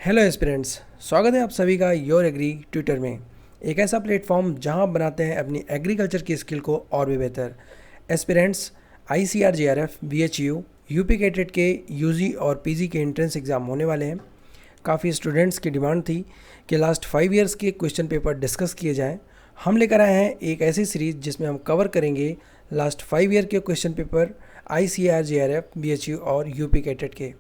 Hello aspirants, स्वागत है आप सभी का योर एग्री ट्विटर में। एक ऐसा प्लेटफॉर्म जहां आप बनाते हैं अपनी एग्रीकल्चर की स्किल को और भी बेहतर। Aspirants, ICAR JRF, BHU, UP CATET के यूजी और पीजी के एंट्रेंस एग्ज़ाम होने वाले हैं। काफ़ी स्टूडेंट्स की डिमांड थी कि लास्ट 5 ईयर्स के क्वेश्चन पेपर डिस्कस किए जाएँ। हम लेकर आए हैं एक ऐसी सीरीज़ जिसमें हम कवर करेंगे लास्ट 5 ईयर के question paper ICAR JRF, BHU और यूपी कैटेट के।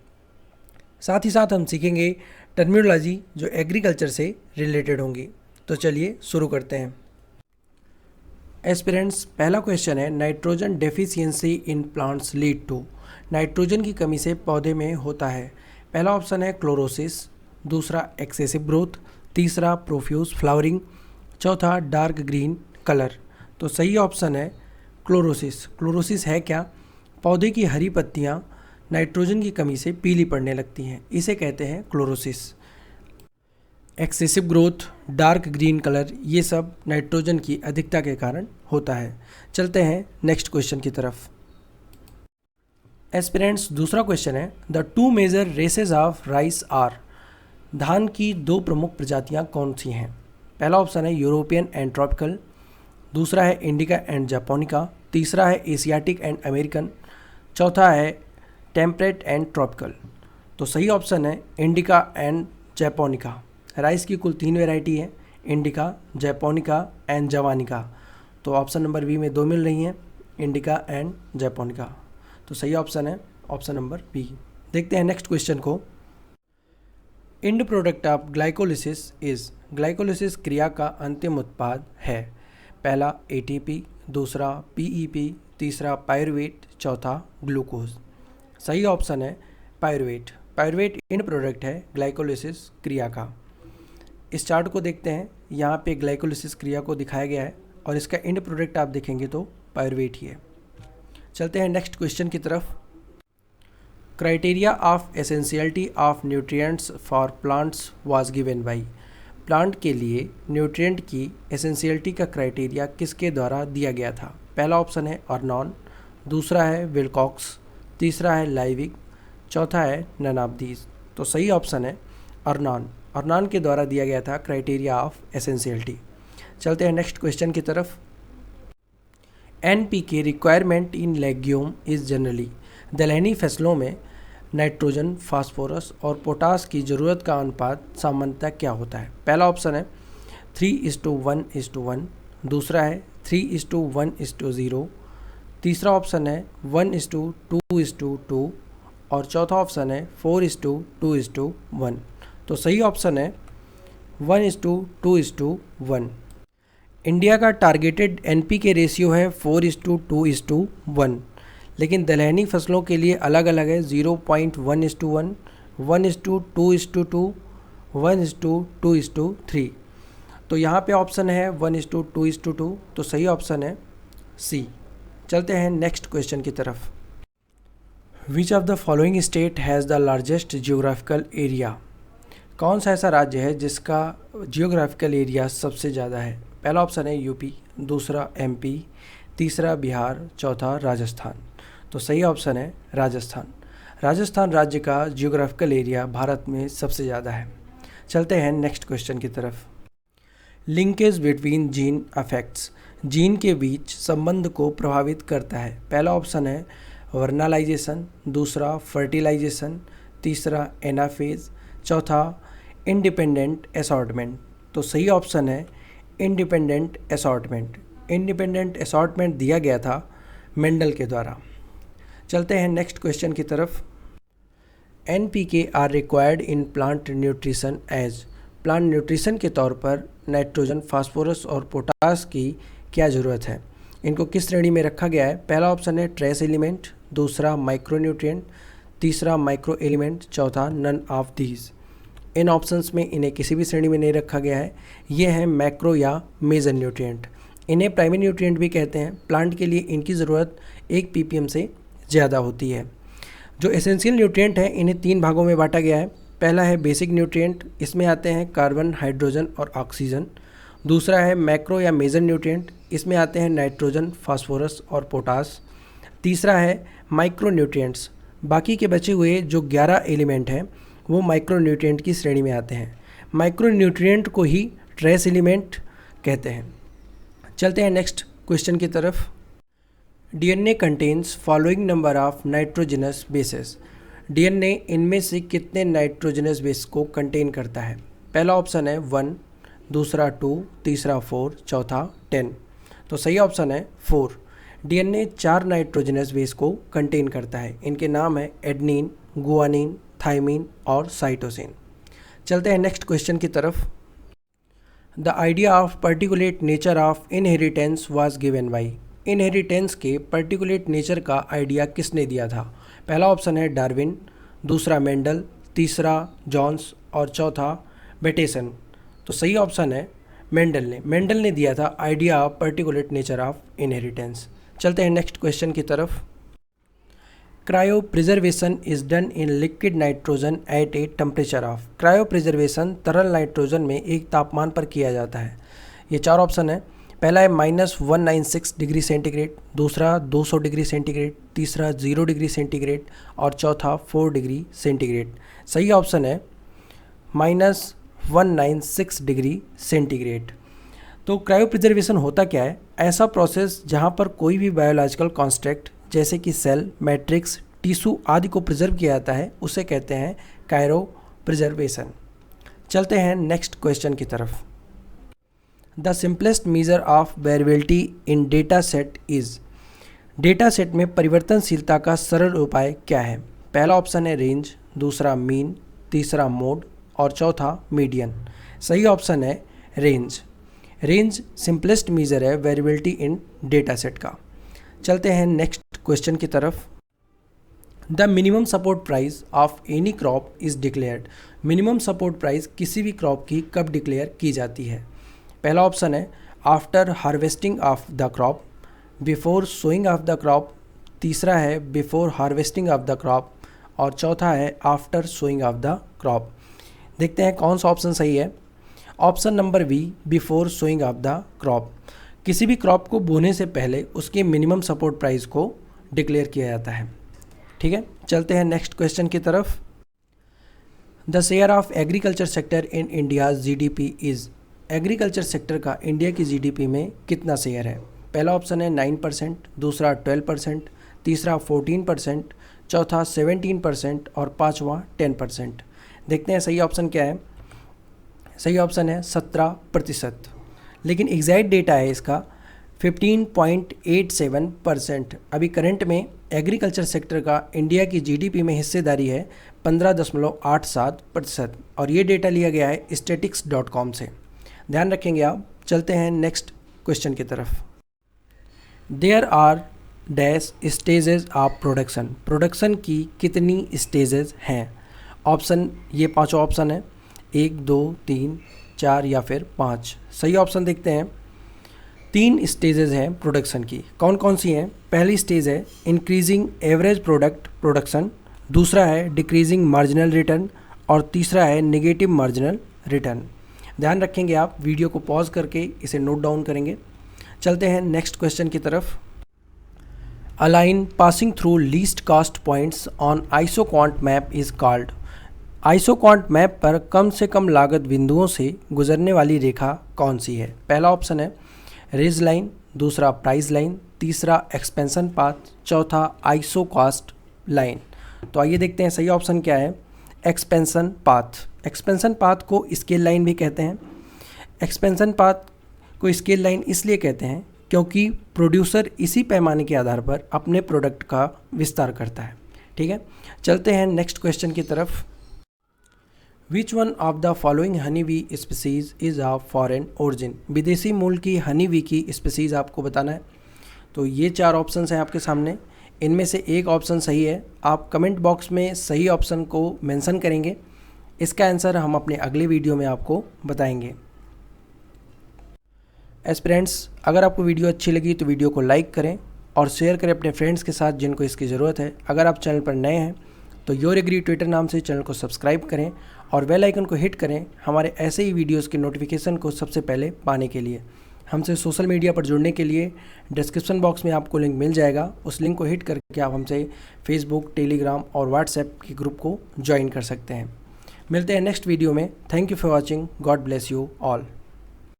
साथ ही साथ हम सीखेंगे टर्मिनोलॉजी जो एग्रीकल्चर से रिलेटेड होंगी। तो चलिए शुरू करते हैं। एस्पिरेंट्स, पहला क्वेश्चन है, nitrogen deficiency in plants lead to. Nitrogen की कमी से पौधे में होता है। पहला ऑप्शन है क्लोरोसिस, दूसरा एक्सेसिव ग्रोथ, तीसरा प्रोफ्यूज फ्लावरिंग, चौथा डार्क ग्रीन कलर। तो सही ऑप्शन है क्लोरोसिस। क्लोरोसिस है क्या? पौधे की हरी पत्तियाँ नाइट्रोजन की कमी से पीली पड़ने लगती हैं, इसे कहते हैं chlorosis. Excessive growth, dark green colour, ये सब नाइट्रोजन की अधिकता के कारण होता है। चलते हैं नेक्स्ट क्वेश्चन की तरफ। एस्पिरेंट्स, दूसरा क्वेश्चन है, the two major races of rice are. धान की दो प्रमुख प्रजातियां कौन सी हैं? पहला ऑप्शन है यूरोपियन एंड ट्रॉपिकल, दूसरा है इंडिका एंड जापोनिका, तीसरा है एशियाटिक एंड अमेरिकन, चौथा है टेम्परेट एंड ट्रॉपिकल। तो सही ऑप्शन है इंडिका एंड जैपोनिका। राइस की कुल 3 वैरायटी है, इंडिका, जैपोनिका एंड जवानिका। तो ऑप्शन नंबर बी में 2 मिल रही हैं, इंडिका एंड जैपोनिका। तो सही ऑप्शन है ऑप्शन नंबर बी। देखते हैं नेक्स्ट क्वेश्चन को। End product of glycolysis is. Glycolysis क्रिया का अंतिम उत्पाद है। पहला ATP, दूसरा PEP, तीसरा पायरुवेट, चौथा ग्लूकोज। सही ऑप्शन है पायरुवेट। पायरुवेट एंड प्रोडक्ट है ग्लाइकोलिसिस क्रिया का। इस चार्ट को देखते हैं, यहाँ पे ग्लाइकोलिसिस क्रिया को दिखाया गया है और इसका एंड प्रोडक्ट आप देखेंगे तो पायरुवेट ही है। चलते हैं नेक्स्ट क्वेश्चन की तरफ। Criteria of essentiality of nutrients for plants was given by. Plant के लिए न्यूट्रिएंट की एसेंशियलिटी का क्राइटेरिया किसके द्वारा दिया गया था? पहला ऑप्शन है अर्नॉन, दूसरा है विलकॉक्स, तीसरा है लाइविक, चौथा है नन ऑफ दीज। तो सही ऑप्शन है अर्नॉन। अर्नॉन के द्वारा दिया गया था क्राइटेरिया ऑफ एसेंशियलिटी। चलते हैं नेक्स्ट क्वेश्चन की तरफ। NPK requirement in legume is generally. दलहनी फसलों में नाइट्रोजन, फास्फोरस और पोटास की ज़रूरत का अनुपात सामान्यतः क्या होता है? पहला ऑप्शन है 3:1:1, दूसरा है 3:1:0, तीसरा ऑप्शन है 1:2:2 और चौथा ऑप्शन है 4:2:1। तो सही ऑप्शन है 1:2:1। इंडिया का टारगेटेड NPK रेशियो है 4:2:1, लेकिन दलहनी फसलों के लिए अलग अलग है 0.1:1, 1:2:2, 1:2:3। तो यहाँ पे ऑप्शन है 1:2:2। तो सही ऑप्शन है सी। चलते हैं नेक्स्ट क्वेश्चन की तरफ। Which of the following state has the largest geographical area. कौन सा ऐसा राज्य है जिसका जियोग्राफिकल एरिया सबसे ज़्यादा है? पहला ऑप्शन है यूपी, दूसरा MP, तीसरा बिहार, चौथा राजस्थान। तो सही ऑप्शन है राजस्थान। राजस्थान राज्य का जियोग्राफिकल एरिया भारत में सबसे ज़्यादा है। चलते हैं नेक्स्ट क्वेश्चन की तरफ। Linkage between gene affects. Gene के बीच संबंध को प्रभावित करता है। पहला ऑप्शन है वर्नालाइजेशन, दूसरा फर्टिलाइजेशन, तीसरा एनाफेज, चौथा इंडिपेंडेंट असॉर्टमेंट। तो सही ऑप्शन है इंडिपेंडेंट असॉर्टमेंट। इंडिपेंडेंट असॉर्टमेंट दिया गया था मेंडल के द्वारा। चलते हैं नेक्स्ट क्वेश्चन की तरफ। NPK are required in plant nutrition as. Plant nutrition के तौर पर नाइट्रोजन, फास्फोरस और पोटास की क्या ज़रूरत है? इनको किस श्रेणी में रखा गया है? पहला ऑप्शन है ट्रेस एलिमेंट, दूसरा माइक्रोन्यूट्रिएंट, तीसरा माइक्रो एलिमेंट, चौथा नन ऑफ दीज। इन ऑप्शंस में इन्हें किसी भी श्रेणी में नहीं रखा गया है। ये हैं मैक्रो या मेजर न्यूट्रिएंट। इन्हें प्राइमरी न्यूट्रिएंट भी कहते हैं। प्लांट के लिए इनकी ज़रूरत 1 ppm से ज़्यादा होती है। जो एसेंशियल न्यूट्रिएंट हैं इन्हें 3 भागों में बांटा गया है। पहला है बेसिक न्यूट्रिएंट, इसमें आते हैं कार्बन, हाइड्रोजन और ऑक्सीजन। दूसरा है मैक्रो या मेजर न्यूट्रिएंट, इसमें आते हैं नाइट्रोजन, फास्फोरस और पोटास। तीसरा है माइक्रो न्यूट्रिएंट्स, बाकी के बचे हुए जो 11 एलिमेंट हैं वो माइक्रोन्यूट्रिएंट की श्रेणी में आते हैं। माइक्रोन्यूट्रिएंट को ही ट्रेस एलिमेंट कहते हैं। चलते हैं नेक्स्ट क्वेश्चन की तरफ। DNA contains following number of nitrogenous bases. DNA इनमें से कितने नाइट्रोजनस बेस को कंटेन करता है? पहला ऑप्शन है 1, दूसरा 2, तीसरा 4, चौथा 10। तो सही ऑप्शन है 4। डीएनए 4 नाइट्रोजनस बेस को कंटेन करता है। इनके नाम है एडनिन, गुआनिन, थाइमिन और साइटोसिन। चलते हैं नेक्स्ट क्वेश्चन की तरफ। The idea of particulate nature of inheritance was given by. Inheritance के पर्टिकुलेट नेचर का आइडिया किसने दिया था? पहला ऑप्शन है डार्विन, दूसरा मेंडल, तीसरा जॉन्स और चौथा बेटेसन। तो सही ऑप्शन है मेंडल ने दिया था idea of particulate nature of inheritance. चलते हैं नेक्स्ट क्वेश्चन की तरफ। Cryo preservation is done in liquid nitrogen eight a temperature of. Cryo preservation तरल नाइट्रोजन में एक तापमान पर किया जाता है। ये 4 ऑप्शन है। पहला है -196 डिग्री सेंटीग्रेड, दूसरा 200 डिग्री सेंटीग्रेड, तीसरा 0 डिग्री सेंटीग्रेड और चौथा 4 डिग्री सेंटीग्रेड। सही ऑप्शन है -196 डिग्री सेंटीग्रेड। तो क्रायो प्रिजर्वेशन होता क्या है? ऐसा प्रोसेस जहाँ पर कोई भी बायोलॉजिकल कॉन्स्ट्रक्ट जैसे कि सेल, मैट्रिक्स, टिश्यू आदि को प्रिजर्व किया जाता है, उसे कहते हैं क्रायो प्रिजर्वेशन। चलते हैं नेक्स्ट क्वेश्चन की तरफ। The simplest measure of variability in data set is. Data set में परिवर्तनशीलता का सरल उपाय क्या है? पहला ऑप्शन है रेंज, दूसरा मीन, तीसरा मोड और चौथा मीडियन। सही ऑप्शन है रेंज। रेंज सिंपलेस्ट मेजर है वेरिएबिलिटी इन डेटा सेट का। चलते हैं नेक्स्ट क्वेश्चन की तरफ। The minimum support price of any crop is declared. Minimum support price किसी भी क्रॉप की कब डिक्लेयर की जाती है? पहला ऑप्शन है after harvesting of the crop, before sowing of the crop, तीसरा है before harvesting of the crop और चौथा है after sowing of the crop. देखते हैं कौन सा ऑप्शन सही है। Option number B, before sowing of the crop. किसी भी क्रॉप को बोने से पहले उसके मिनिमम सपोर्ट प्राइस को डिक्लेयर किया जाता है। ठीक है, चलते हैं नेक्स्ट क्वेश्चन की तरफ। The share of agriculture sector in India GDP is. Agriculture sector का इंडिया की जीडीपी में कितना शेयर है? पहला ऑप्शन है 9%, दूसरा 12%, तीसरा 14%, चौथा 17% और पाँचवा 10%। देखते हैं सही ऑप्शन क्या है। सही ऑप्शन है 17%, लेकिन एग्जैक्ट डेटा है इसका 15.87%। अभी करंट में एग्रीकल्चर सेक्टर का इंडिया की जीडीपी में हिस्सेदारी है 15.87% और ये डेटा लिया गया है statistics.com से। ध्यान रखेंगे आप। चलते हैं नेक्स्ट क्वेश्चन की तरफ। There are dash stages of production. Production की कितनी स्टेजेस हैं? ऑप्शन, ये पाँचों ऑप्शन है 1, 2, 3, 4 या फिर 5। सही ऑप्शन देखते हैं। 3 स्टेजेस हैं प्रोडक्शन की। कौन कौन सी हैं? पहली स्टेज है इंक्रीजिंग एवरेज प्रोडक्ट प्रोडक्शन, दूसरा है डिक्रीजिंग मार्जिनल रिटर्न और तीसरा है नेगेटिव मार्जिनल रिटर्न। ध्यान रखेंगे आप, वीडियो को पॉज करके इसे नोट डाउन करेंगे। चलते हैं नेक्स्ट क्वेश्चन की तरफ। A line passing through least cost points on isoquant map is called. Isoquant map पर कम से कम लागत बिंदुओं से गुजरने वाली रेखा कौन सी है? पहला ऑप्शन है रेज लाइन, दूसरा प्राइस लाइन, तीसरा एक्सपेंशन पाथ, चौथा आइसो कॉस्ट लाइन। तो आइए देखते हैं सही ऑप्शन क्या है। Expansion path. एक्सपेंशन पाथ को स्केल लाइन भी कहते हैं। एक्सपेंशन पाथ को स्केल लाइन इसलिए कहते हैं क्योंकि प्रोड्यूसर इसी पैमाने के आधार पर अपने प्रोडक्ट का विस्तार करता है। ठीक है, चलते हैं नेक्स्ट क्वेश्चन की तरफ। Which one of the following honey bee species is of foreign origin. विदेशी मूल की हनी वी की स्पीसीज आपको बताना है। तो ये 4 ऑप्शंस हैं आपके सामने, इनमें से एक ऑप्शन सही है। आप कमेंट बॉक्स में सही ऑप्शन को मेंशन करेंगे। इसका आंसर हम अपने अगले वीडियो में आपको बताएंगे। एस्पिरेंट्स, अगर आपको वीडियो अच्छी लगी तो वीडियो को लाइक करें और शेयर करें अपने फ्रेंड्स के साथ जिनको इसकी ज़रूरत है। अगर आप चैनल पर नए हैं तो योर एग्री ट्विटर नाम से चैनल को सब्सक्राइब करें और बेल आइकन को हिट करें हमारे ऐसे ही वीडियोस की नोटिफिकेशन को सबसे पहले पाने के लिए। हमसे सोशल मीडिया पर जुड़ने के लिए डिस्क्रिप्शन बॉक्स में आपको लिंक मिल जाएगा। उस लिंक को हिट करके आप हमसे फेसबुक, टेलीग्राम और व्हाट्सएप के ग्रुप को ज्वाइन कर सकते हैं। मिलते हैं नेक्स्ट वीडियो में। Thank you for watching. God bless you all.